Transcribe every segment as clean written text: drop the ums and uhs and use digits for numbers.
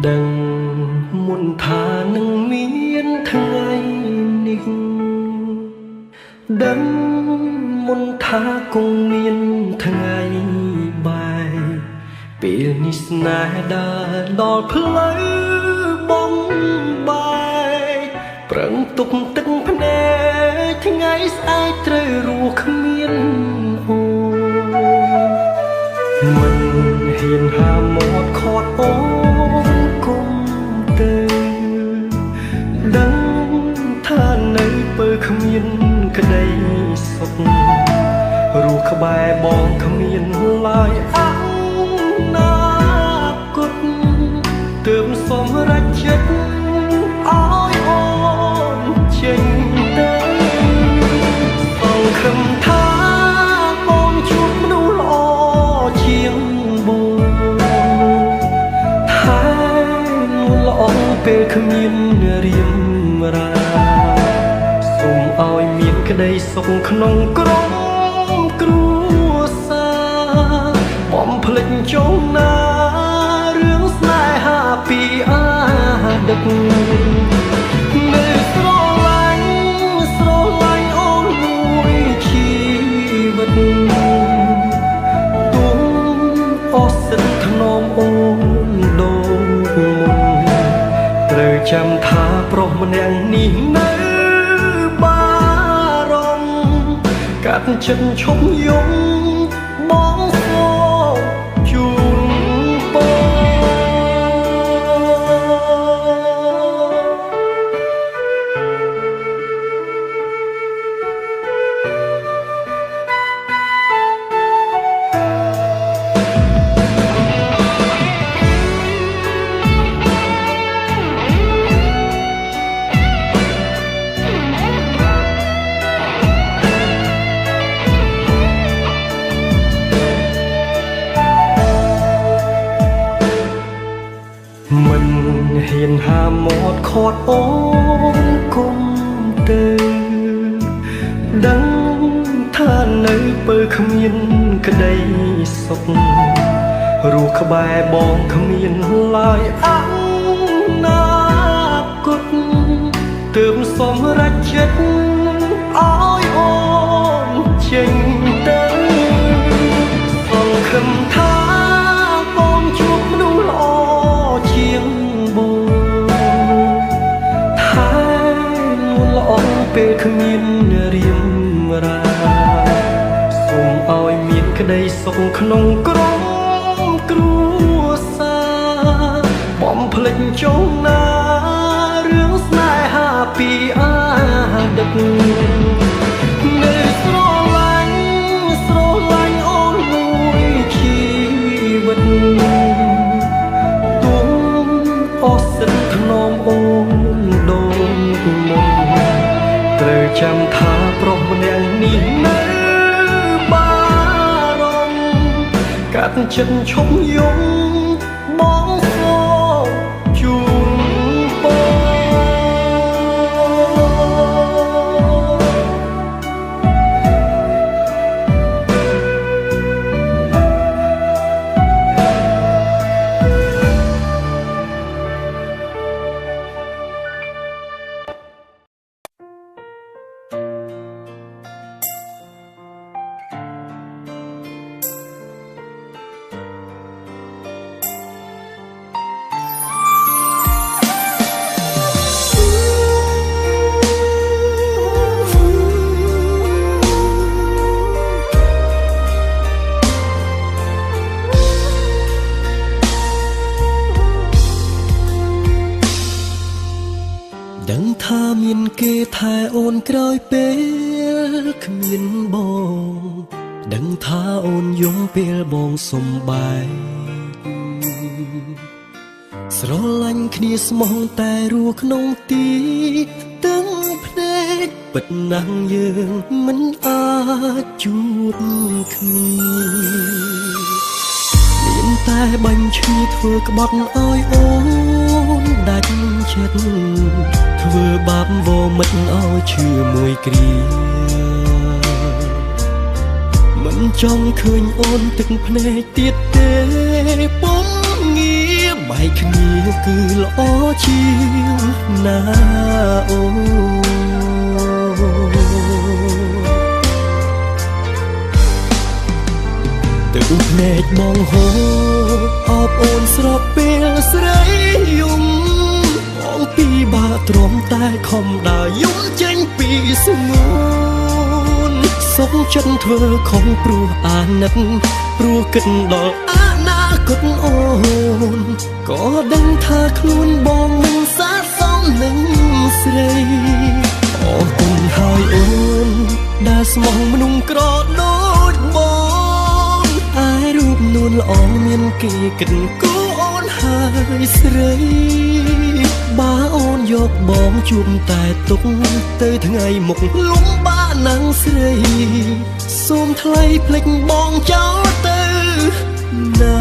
ដឹងមុនថានឹងមានថ្ងៃនេះដឹងមុនថាគង់មានថ្ងៃបែកពេលនេះស្នេហ៍ដើរដល់ផ្លូវបំបែកប្រឹងទុកទឹកភ្នែកថ្ងៃស្អែកត្រូវរស់គ្មានអូនមិនហ៊ានហាមាត់ខាត់អូនគុំទៅដឹងថានៅពើគ្មានក្តីសុខរស់ក្បែរបងគ្មានឡើយអនាគតទើបសម្រេចចិត្តឲ្យអូនចេញទៅសង្ឃឹមថាអូនជួបមនុស្សល្អជាងបងថាល្អពេលគ្មានរៀមរាសូមឲ្យមានក្តីសុខក្នុងក្រុមគ្រួសារបំភ្លេចចុងណារឿងស្នេហាពីអាដិតនៅស្រឡាញ់អូនមួយជីវិតទុំអស់សិនថ្នមអូនដូចមុនត្រូវចាំថាប្រុសម្នាក់នេះនៅបារម្ភកាត់ចិត្តឈប់យំបងសូមជូនពរមិនហ៊ានហាមាត់ខាត់អូនគុំទៅដឹងថានៅពើគ្មានក្តីសុខរស់ក្បែរបងគ្មានឡើយអនាគតទើបសម្រេចចិត្តឲ្យអូនចេញទៅសង្ឃឹមថាបងជួបមនុស្សល្អជាងបងថាល្អពេលគ្មានរៀមរាសូមឲ្យមានក្តីសុខក្នុងក្រុមគ្រួសារបំភ្លេចចុងណារឿងស្នេហាពីអាដិតនៅស្រឡាញ់អូនមួយជីវិតទុំអស់សិនថ្នមអូនដូចមុនត្រូវចាំថាប្រុសម្នាក់នេះនៅបារម្ភកាត់ចិត្តឈប់យំបងសូមជូនពរដឹងថាមានគេថែអូនក្រោយពេលគ្មានបងដឹងថាអូនយំពេលបងសំបែកស្រឡាញ់គ្នាស្មោះតែរស់ក្នុងទីទាំងភ្នែកពិតណាស់យើងមិនអាចជួបគ្នាមានតែបាញ់ឈឺធ្វើក្បត់ឲ្យអូនដាច់ចិត្តធ្វើបាបវមិតឲ្យឈឺមួយគ្រាមិនចង់ឃើញអូនទឹកភ្នែកទៀតទេពុំងារបែកគ្នា គឺល្អជាងណាអូទឹកភ្នែកបងហូរអបអូនស្របពេលស្រីយំបងពីបាទ្រាំតែខំដើរយំចេញពីស្ងួនសុខចិត្តធ្វើខំព្រោះអាណិតព្រោះគិតដល់អនាគតអូនក៏ដឹងថាខ្លួនបងមិនសាសមនឹងស្រីអរគុណហើយអូនដែលស្មោះមនុស្សក្រដូចបងអាយរូបនួនល្អមានគេគិតគូអូនហើយស្រីបើអូនយកបងជួបតែទុកទៅថ្ងៃមុខលំបាកណាំងស្រីសូមថ្លៃភ្លេចបងចោលទៅណា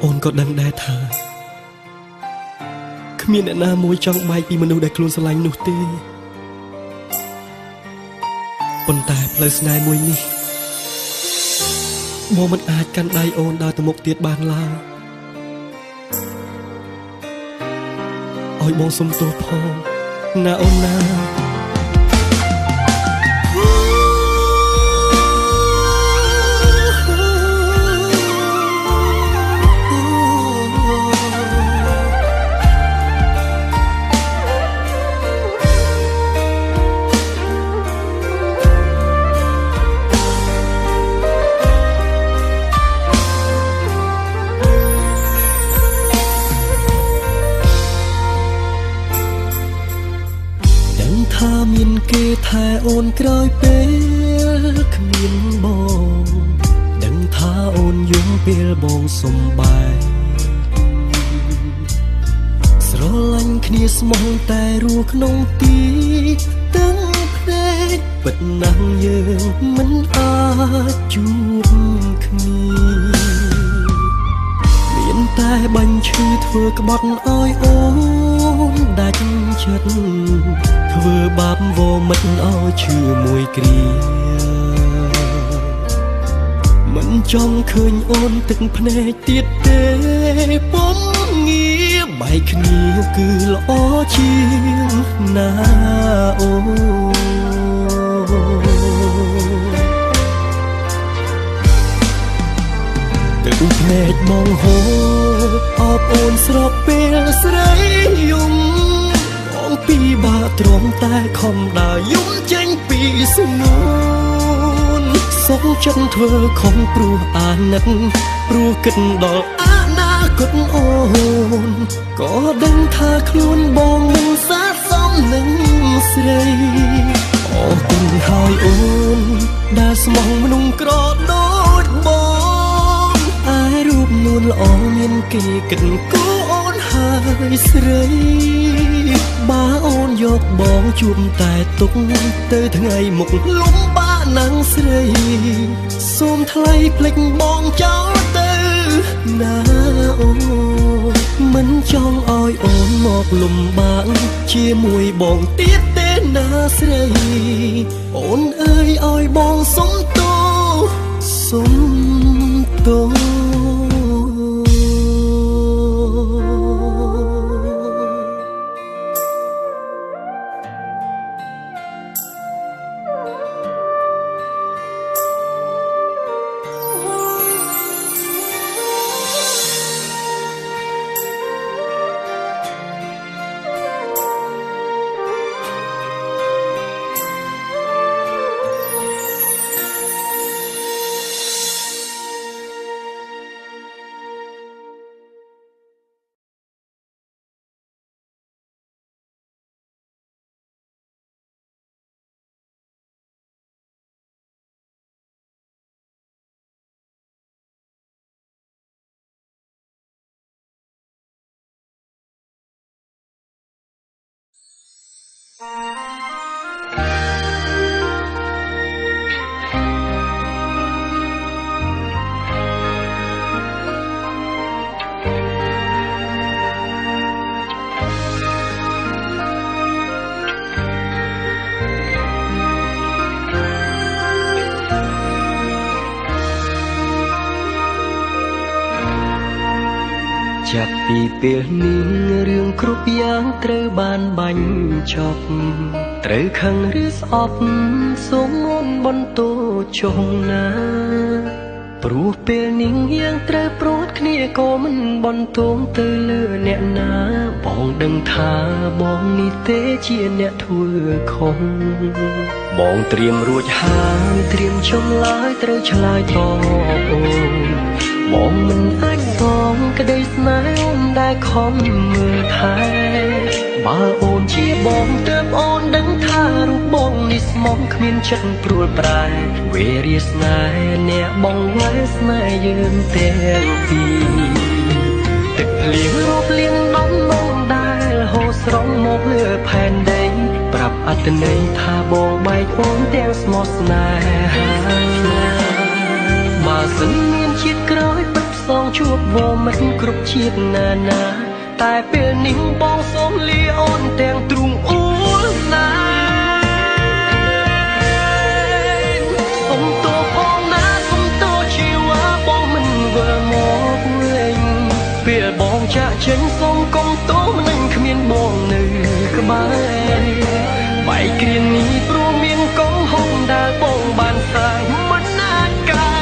អូនក៏ដឹងដែរថាគ្មានអ្នកណាមួយចង់បែកពីមនុស្សដែលខ្លួនស្រឡាញ់នោះទេប៉ុន្តែផ្លូវស្នេហ៍មួយនេះបងមិនអាចកាន់ដៃអូនដើរទៅមុខទៀតបានឡើយឲ្យបងសុំទោសផងណាអូនណាថាមានគេថែអូនក្រោយពេលគ្មានបងដឹងថាអូនយំពេលបងសំបែកស្រឡាញ់គ្នាស្មោះតែរស់ក្នុងទីទាំងភ្នែកពិតណាស់យើងមិនអាចជួបគ្នាមានតែបាញ់ឈឺធ្វើក្បត់ឲ្យអូនដាច់ចិត្តធ្វើបាបវមិនឲ្យឈឺមួយគ្រាមិនចង់ឃើញអូនទឹកភ្នែកទៀតទេពុំងារបែកគ្នាគឺល្អជាងណាអូទឹកភ្នែកបងហូរអបអូនស្របពេលស្រីយំបងពីបាទ្រាំតែខំដើរយំចេញពីស្ងួនសុខចិត្តធ្វើខំព្រោះអាណិតព្រោះគិតដល់អនាគតអូនក៏ដឹងថាខ្លួនបងមិនសាសមនឹងស្រីអរគុណហើយអូនដែលស្មោះមនុស្សក្រដូចបងអាយរូបនួនល្អមានគេគិតគូអូនហើយស្រីបើអូនយកបងជួបតែទុកទៅថ្ងៃមុខលំបាកណាំងស្រីសូមថ្លៃភ្លេចបងចោលទៅណាអូនមិនចង់ឲ្យអូនមកលំបាកជាមួយបងទៀតទេណាស្រីអូនអើយឲ្យបងសុំទោសសុំទោស ចាប់ពីពេលនេះរឿងគ្រប់យ៉ាងត្រូវបានបាញ់ចប់ត្រូវខឹងឬស្អប់សូមមុនបន្ទោចុងណាព្រោះពេលនេះយើងត្រូវព្រួតគ្នាក៏មិនបន្ទោងទៅលើអ្នកណាបងដឹងថាបងនេះទេជាអ្នកធ្វើខុសបងត្រៀមរួចហើយត្រៀមចម្លើយត្រូវឆ្លើយតបអូនបងមិនអាចសងក្តីស្នេហ៍អូនដែលខំមើលថែបើអូនជាបងទើបអូនដឹងថារូបបងនេះស្មងគ្មានចិត្តព្រួលប្រែវេរាស្នេហ៍អ្នកបងវ៉ែស្នេហ៍យើងទាំងពីរទឹកភ្លៀងរោបលៀងដំណងដែលហូរស្រង់មកលើផែនដីប្រាប់អត្តន័យថាបងបែកអូនទាំងស្មោះស្នេហាបើសិនមានជាតិក្រោយពិតផ្សងជួបវមិនគ្រប់ជាតិណាណាតែពេលនេះបងសូមលាអូនទាំងទ្រូងអួលណាសុំទោសផងណាសុំទោសជីវ៉ាបងមិនវិលមកវិញពេលបងចាក់ចេញសូមកុំទោសមិនគ្មានបងនៅក្បែរបែកគ្រានេះព្រោះមានកំហុសដែលបងបានសាងមិនអាចកែ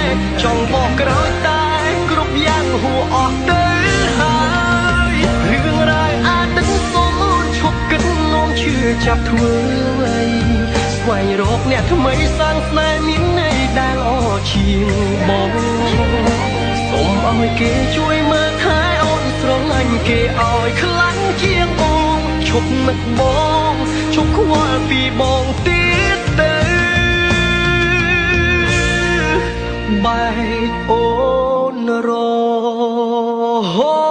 ចង់បកក្រោយតែគ្រប់យ៉ាងហួអស់ទៅហើយរឿងរ៉ាវអាចនឹងសូមអូនឈប់គិតនោមជឿចាប់ធ្វើអ្វីស្វែងរកអ្នកថ្មីសាងស្នេហ៍មានន័យដែលអជាងបងសូមឲ្យគេជួយមើលថែអូនស្រឡាញ់គេឲ្យខ្លាំងជាងអូនឈប់នឹកបងឈប់ខ្វល់ពីបងទៀតទៅបែកអូនរហូត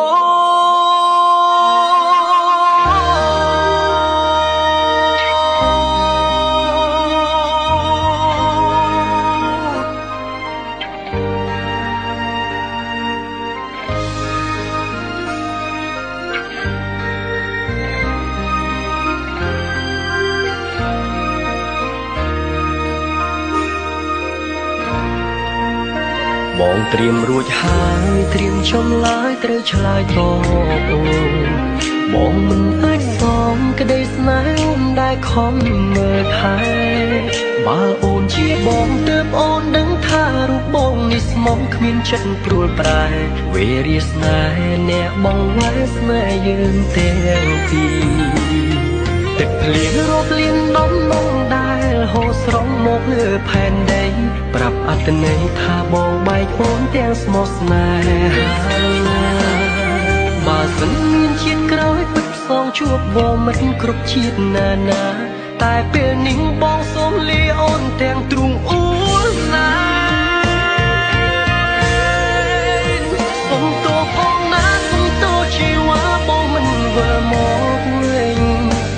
បងត្រៀមរួចហើយត្រៀមចម្លើយត្រូវឆ្លើយតបអូនបងមិនអាចសងក្តីស្នេហ៍អូនដែលខំមើលថែបើអូនជាបងទើបអូនដឹងថារូបបងនេះស្មងគ្មានចិត្តព្រួលប្រែវេរាស្នេហ៍អ្នកបងវ៉ែស្នេហ៍យើងទាំងពីរទឹកភ្លៀងរោបលៀនដំណងដែលហូរស្រង់មកលើផែនដីប្រាប់អត្តន័យថាបងបែកអូនទាំងស្មោះស្នេហាបើសិនមានជាតិក្រោយពិតផ្សងជួបវមិនគ្រប់ជាតិណាណាតែពេលនេះបងសូមលាអូនទាំងទ្រូងអួលណាសុំទោសផងណាសុំទោសជីវ៉ាបងមិនវិលមកវិញ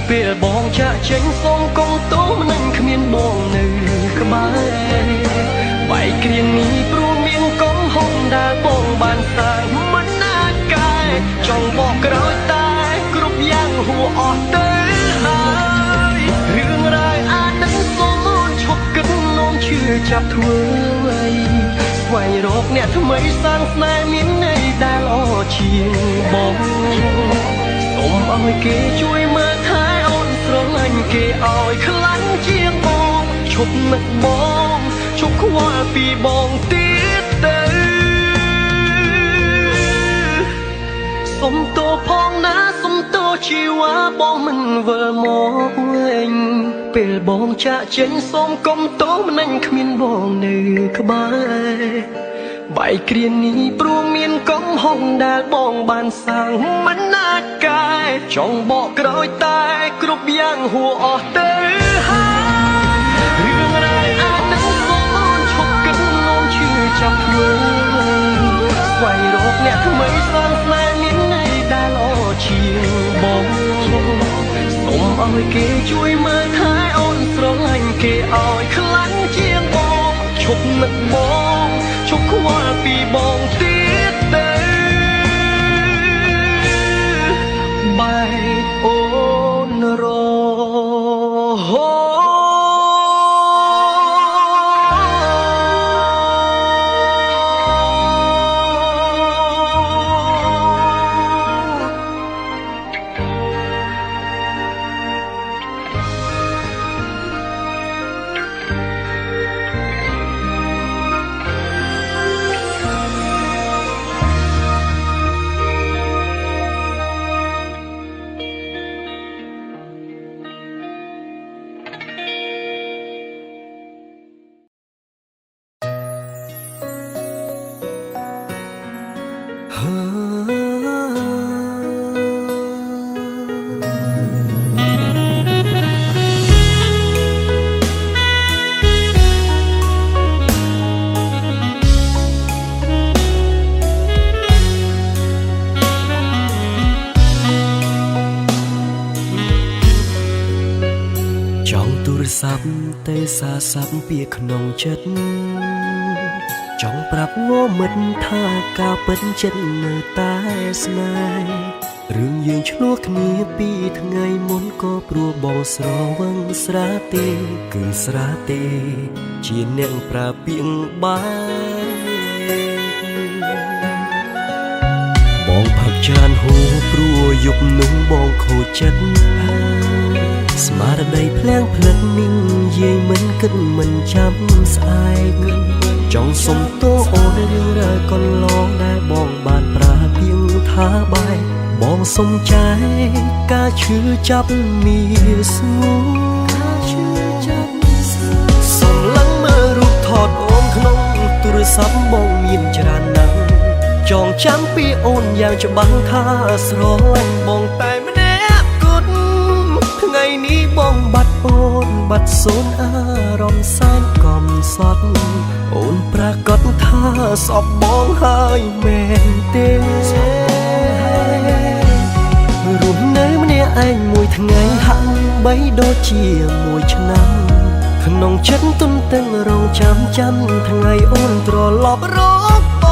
ពេលបងចាក់ចេញសូមកុំទោសមិនគ្មានបងនៅក្បែរបែកគ្រានេះព្រោះមានកំហុសដែលបងបានសាងមិនអាចកែចង់បកក្រោយតែគ្រប់យ៉ាងហួអស់ទៅហើយរឿងរ៉ាវអាចនឹងសូមអូនឈប់គិតនោមជឿចាប់ធ្វើអ្វីស្វែងរកអ្នកថ្មីសាងស្នេហ៍មានន័យដែលអជាងបងសូមឲ្យគេជួយមើលថែអូនស្រឡាញ់គេឲ្យខ្លាំងជាងបងឈប់នឹកបងឈប់ខ្វល់ពីបងទៀតទៅសុំទោសផងណាសុំទោសជីវ៉ាបងមិនវិលមកវិញពេលបងចាក់ចេញសូមកុំទោសមិនគ្មានបងនៅក្បែរបែកគ្រានេះព្រោះមានកំហុសដែលបងបានសាងមិនអាចកែចង់បកក្រោយតែគ្រប់យ៉ាងហួអស់ទៅហើយរឿងរ៉ាវអាចនឹងសូមអូនឈប់គិតនោមជឿចាប់ធ្វើស្វែងរកអ្នកថ្មីសាងស្នេហ៍មានន័យដែលអជាងបងសូមឲ្យគេជួយមើលថែអូនស្រឡាញ់គេឲ្យខ្លាំងជាងបងឈប់នឹកបងឈប់ខ្វល់ពីបងទៀតទៅបែកអូនរហូត ចង់ទូរស័ព្ទទេសារស័ព្ទពីក្នុងចិត្តចង់ប្រាប់វមិត្តថាការពិតចិត្តនៅតែស្នេហ៍រឿងយើងឆ្លោះគ្នាពីថ្ងៃមុនក៏ព្រោះបងស្រវឹងស្រាទេគឺស្រាទេជាអ្នកប្រើពាក្យបាយបងផឹកច្រើនហូរព្រោះយប់នោះបងខូចចិត្តស្មារតីភ្លាំងភ្លឹកនិងយាយមិនគិតមិនចាំស្អែកចង់សុំទោសអូនរឿងរ៉ាវកន្លងដែលបងបានប្រាពាងថាបាយបងសុំចែកការឈឺចាប់មានស្ងួនសុំឡើងមើលរូបថតអូនក្នុងទូរស័ព្ទបងមានច្រើនណាស់ចងចាំពីអូនយ៉ាងច្បាស់ថាស្រឡាញ់បងតែម្នាក់គត់ថ្ងៃនេះបងបាត់អូនបាត់សូនអារម្មណ៍សែនកំសត់អូនប្រកាសថាសពបងហើយមែនទេរស់នៅម្នាក់ឯងមួយថ្ងៃហាក់បីដូចជាមួយឆ្នាំក្នុងចិត្តទុនទាំងរងចាំថ្ងៃអូនត្រឡប់រកប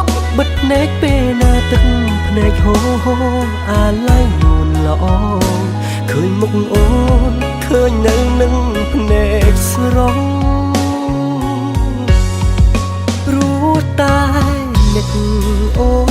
ងបិទភ្នែកពេលណាទឹកភ្នែកហូរអាឡ័យនួនល្អឃើញមុខអូនឃើញនៅនឹងភ្នែកស្រងព្រោះតែនឹកអូន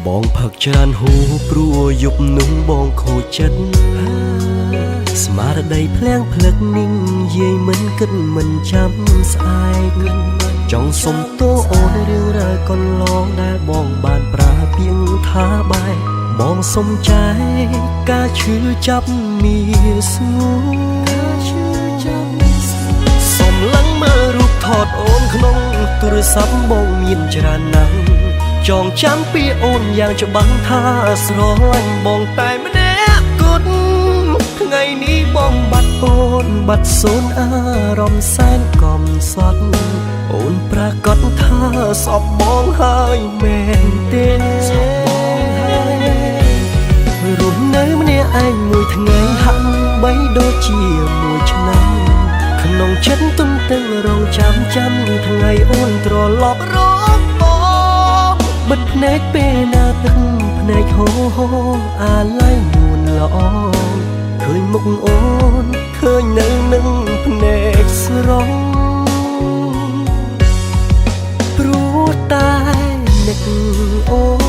បងផឹកច្រើនហូរព្រោះយប់នោះបងខូចចិត្តស្មារតីភ្លាំងភ្លឹកនិងយាយមិនគិតមិនចាំស្អែកចង់សុំទោសអូនរឿងរ៉ាវកន្លងដែលបងបានប្រាពាងថាបាយបងសុំចែកការឈឺចាប់មានស្ងួនសុំឡើងមើលរូបថតអូនក្នុងទូរស័ព្ទបងមានច្រើនណាស់ចងចាំពីអូនយ៉ាងច្បាស់ថាស្រឡាញ់បងតែម្នាក់គត់ថ្ងៃនេះបងបាត់អូនបាត់សូនអារម្មណ៍សែនកំសត់អូនប្រកាសថាសពបងហើយមែនទេរស់នៅម្នាក់ឯងមួយថ្ងៃហាក់បីដូចជាមួយឆ្នាំក្នុងចិត្តទុំទាំងរងចាំថ្ងៃអូនត្រឡប់រកបិទភ្នែកពេលណាទឹកភ្នែកហូរអាឡ័យនួនល្អឃើញមុខអូនឃើញនៅនឹងភ្នែកស្រងព្រោះតែនឹកអូន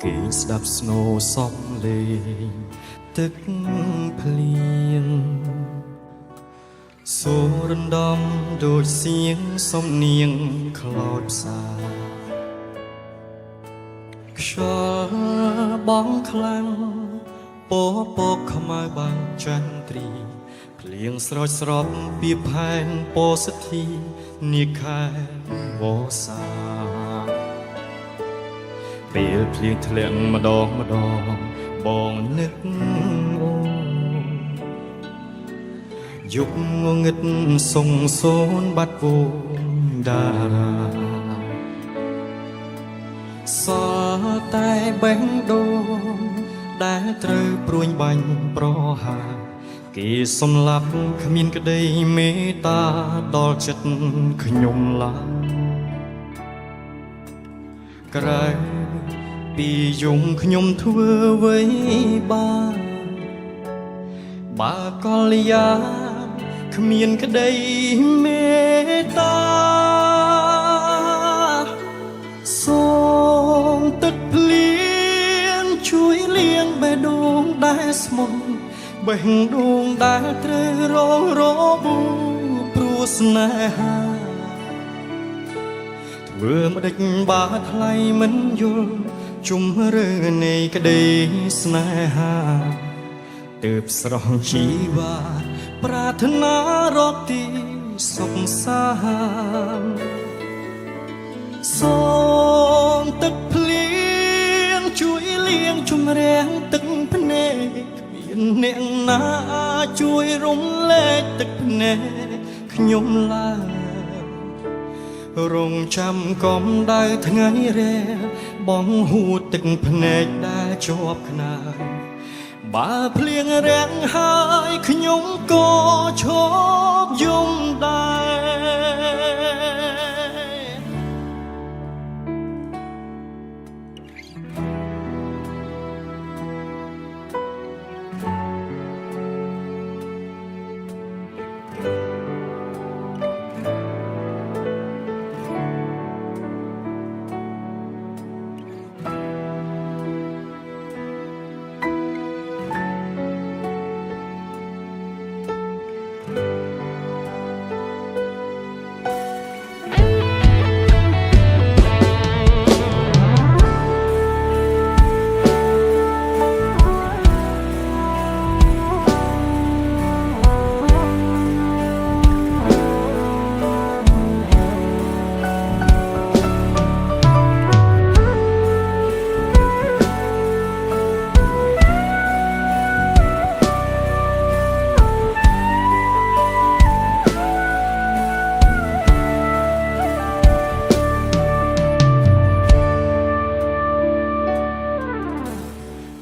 គេស្ដាប់ស្នូសំលេងទឹកភ្លៀង សូររំដំដូចសៀងសំនៀងខ្លោចផ្សាខ្យល់បងខ្លាំងពពកខ្មៅបាំងចន្ទ្រីភ្លៀងស្រោចស្រពពីផែនពោធិ៍ធីនាខែវស្សាពេលភ្លៀងធ្លាក់ម្ដងបងនឹកអូយុគងងឹតសងសូនបាត់វងតារាសល់តែបេះដូងដែលត្រូវព្រួញបាញ់ប្រហាគេសំឡាប់គ្មានក្តីមេត្តាដល់ចិត្តខ្ញុំឡើយក្រៅពីយងខ្ញុំធ្វើអ្វីបើកលយាគ្មានក្តីមេត្តាសូមទឹកភ្លៀងជួយលាងបេះដូងដែលស្មុំបេះដូងដែលត្រូវរងរបួសព្រោះស្នេហាធ្វើម្ដេចបាថ្លៃមិនយល់ជុំរើនៃក្តីស្នេហាទើបស្រស់ជីវ៉ាប្រាថ្នារកទីសុខសាន្តសូមទឹកភ្លៀងជួយលាងជំរាំងទឹកភ្នែកគ្មានអ្នកណាជួយរំលែកទឹកភ្នែកខ្ញុំឡើយរងចាំកំដៅថ្ងៃរះបងហួតទឹកភ្នែកដែលជាប់ខ្នើយបើភ្លៀងរាំងហើយខ្ញុំក៏ឈប់យំ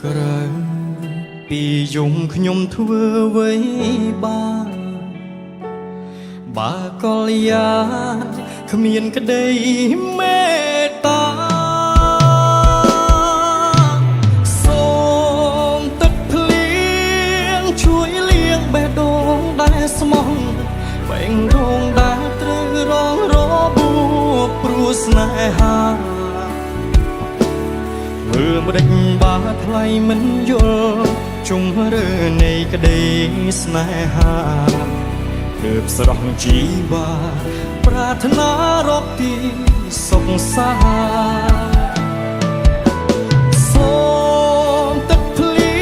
ក្រៅពីយងខ្ញុំធ្វើអ្វីបើកលយាគ្មានក្តីមេត្តាសូមទឹកភ្លៀងជួយលាងបេះដូងដែលស្មោះបេះដូងដែលត្រូវរងរបួសព្រោះស្នេហាមើលម្ដេចបាថ្លៃមិនយល់ជុំរើនៃក្តីស្នេហាទើបស្រស់ជីវ៉ាប្រាថ្នារកទីសុខសាន្តសូមទឹកភ្លៀ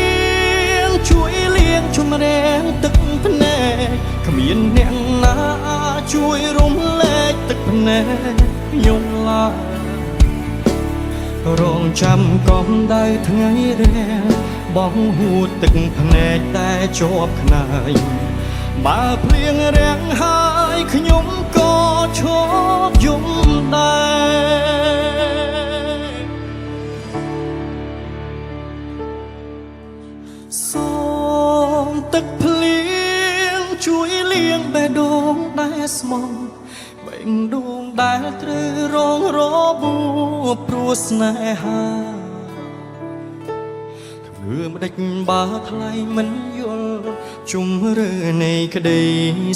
ងជួយលាងជំរាំងទឹកភ្នែកគ្មានអ្នកណាជួយរំលែកទឹកភ្នែកខ្ញុំឡើយរងចាំកំដៅថ្ងៃរះបងហួតទឹកភ្នែកតែជាប់ខ្នើយបើភ្លៀងរាំងហើយខ្ញុំក៏ឈប់យំដែរសូមទឹកភ្លៀងជួយលាងបេះដូងដែលស្មោះបេះដូងដែលត្រូវរងរបួសព្រោះស្នេហាធ្វើម្ដេចបើថ្លៃមិនយល់ជុំរើនៃក្តី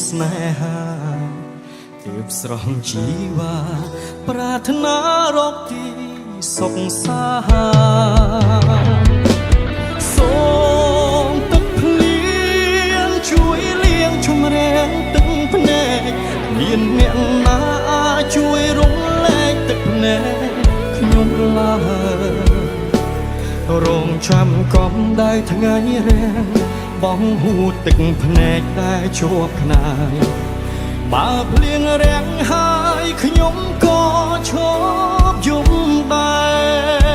ស្នេហាទើបស្រស់ជីវ៉ាប្រាថ្នារកទីសុខសាន្តសូមទឹកភ្លៀងជួយលាងជំរាំងទឹក ក្តៅថ្ងៃរាំងបងហូរទឹកភ្នែកតែជាប់ខ្នាយបើភ្លៀងរាំងហើយខ្ញុំក៏ឈប់យំដែរ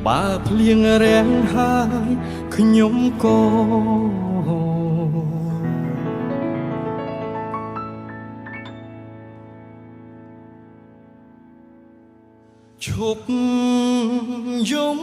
បើភ្លៀងរាំងហើយខ្ញុំក៏ឈប់យំ